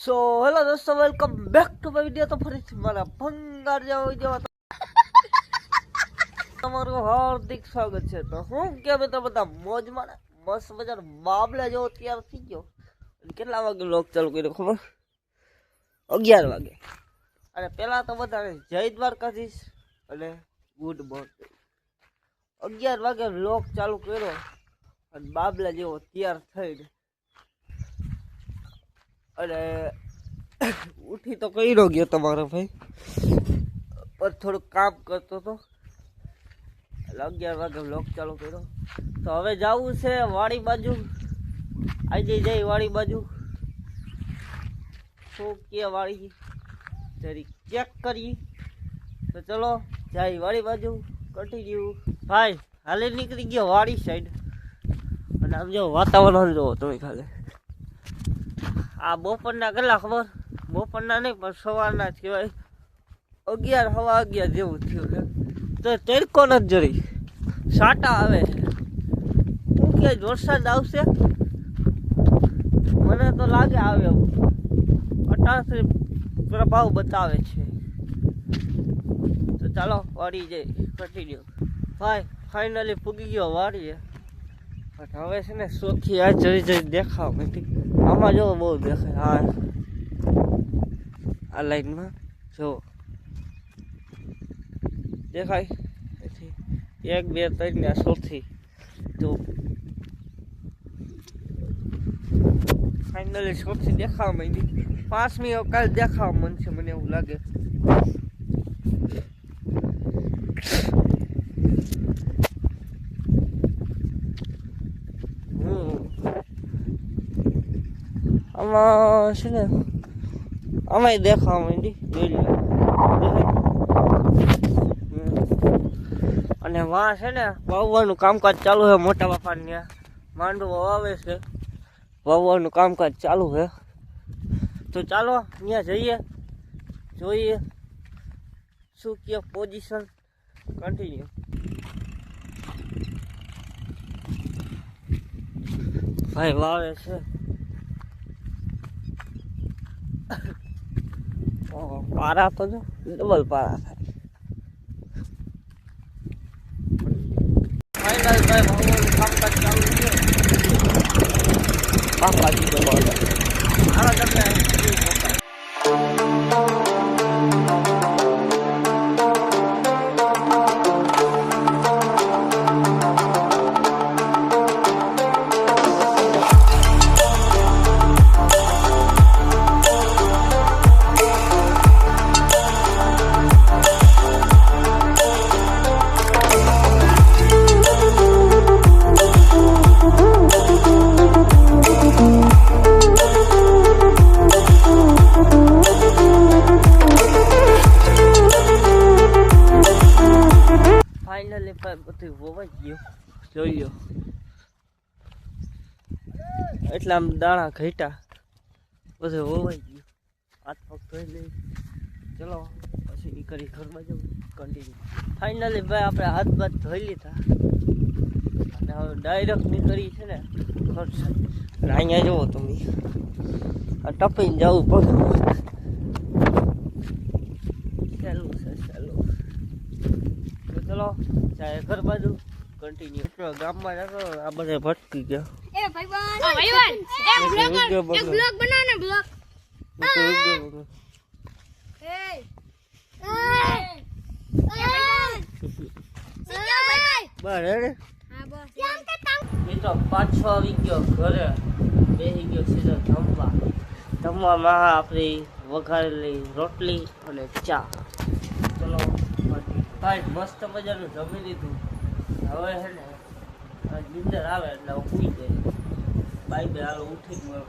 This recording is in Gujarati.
સો હેલો દોસ્તો, welcome back to my video. તો ફરીથી મારા ભંગાર જેવા તમારું હાર્દિક સ્વાગત છે. તો હું કે બધા મોજમાં મસ્ત મજાનો બાબલા જેવો તૈયાર થઈ ગયો. કેટલા વાગે લોક ચાલુ કર્યો ખબર? 11 વાગે. અને પેલા તો બધાને જય દ્વારકાધીશ અને ગુડ મોર્નિંગ. 11 વાગે લોક ચાલુ કર્યો અને બાબલા જેવો તૈયાર થઈને અને ઉઠી તો કર્યો ગયો તમારો ભાઈ, પણ થોડુંક કામ કરતો હતો એટલે 11 વાગે વ્લોગ ચાલુ કર્યો. તો હવે જવું છે વાડી બાજુ. આજે જઈ વાડી બાજુ શું કે વાડી જરી ચેક કરી. તો ચલો જાય વાડી બાજુ. કન્ટિન્યુ ભાઈ હાલે નીકળી ગયો વાડી સાઈડ. અને આમ જો વાતાવરણ જોવો તમે ખાલી. આ બપોરના કેટલા ખબર? બપોરના નહીં પણ સવારના જ કહેવાય. 11 સવા 11 જેવું થયું છે. તો તડકો નથી જરી, સાટા આવે છે. શું કે વરસાદ આવશે? મને તો લાગે આવે એવું. 88 પ્રભાવ બતાવે છે. તો ચાલો વાડી જઈ કન્ટિન્યુ. ભાઈ ફાઇનલી પૂગી ગયો વાડીએ. પણ હવે છે ને સોખી આ જરી જરી દેખાવ નથી. આમાં જો બહુ દેખાય. હા આ લાઈનમાં જો દેખાય. 1 2 3 ને ચોથી. તો ફાઇનલી ચોથી દેખાવા માંડી. 5મી કાલ દેખાવા માંડશે મને એવું લાગે. આમાં છે ને આમાંય દેખાવા માંડી. અને વાં છે ને વાવવાનું કામકાજ ચાલુ છે. મોટા બાપાને ત્યાં માંડવો વાવે છે. વાવવાનું કામકાજ ચાલુ છે. તો ચાલો ત્યાં જઈએ, જોઈએ શું કે પોઝિશન. કન્ટિન્યુ. ભાઈ વાવે છે. પારા તો જો ડબલ પારા થાય. ફાઇનલ ભાઈ વાવવાનું કામકાજ ચાલુ છે. બાપાજી તો બોલો હાલો તમને બધું વવાઈ ગયું. જોઈ લો એટલે આમ દાણા ઘટ્યા, બધું વવાઈ ગયું. હાથ પગ ધોઈ લઈ. ચલો પછી નીકળી ઘરમાં જવું. કન્ટિન્યુ. ફાઇનલી ભાઈ આપણે હાથ બાથ ધોઈ લીધા અને હવે ડાયરેક્ટ નીકળી છે ને ઘર સાઈડ. અને અહીંયા જુઓ તમે આ ટપીને જવું પડે. સહેલું છે સહેલું. તો ચલો જાય ઘર બાજુ. કન્ટિન્યુ. ગામમાં જતો આ બધા ભટકી ગયા. એ ભાઈબંધ એક બ્લોગ બનાવ ને બ્લોગ. મિત્રો પાછો આવી ગયો ઘરે. બેસી ગયો સીધો જમવા. જમવામાં આપણી વઘારેલી રોટલી અને ચા. ચલો ભાઈ મસ્ત મજાનું જમી લીધું. હવે છે ને નીંદર આવે એટલે હું સુઈ જાય. બાય હાલ ઉઠી ગયો.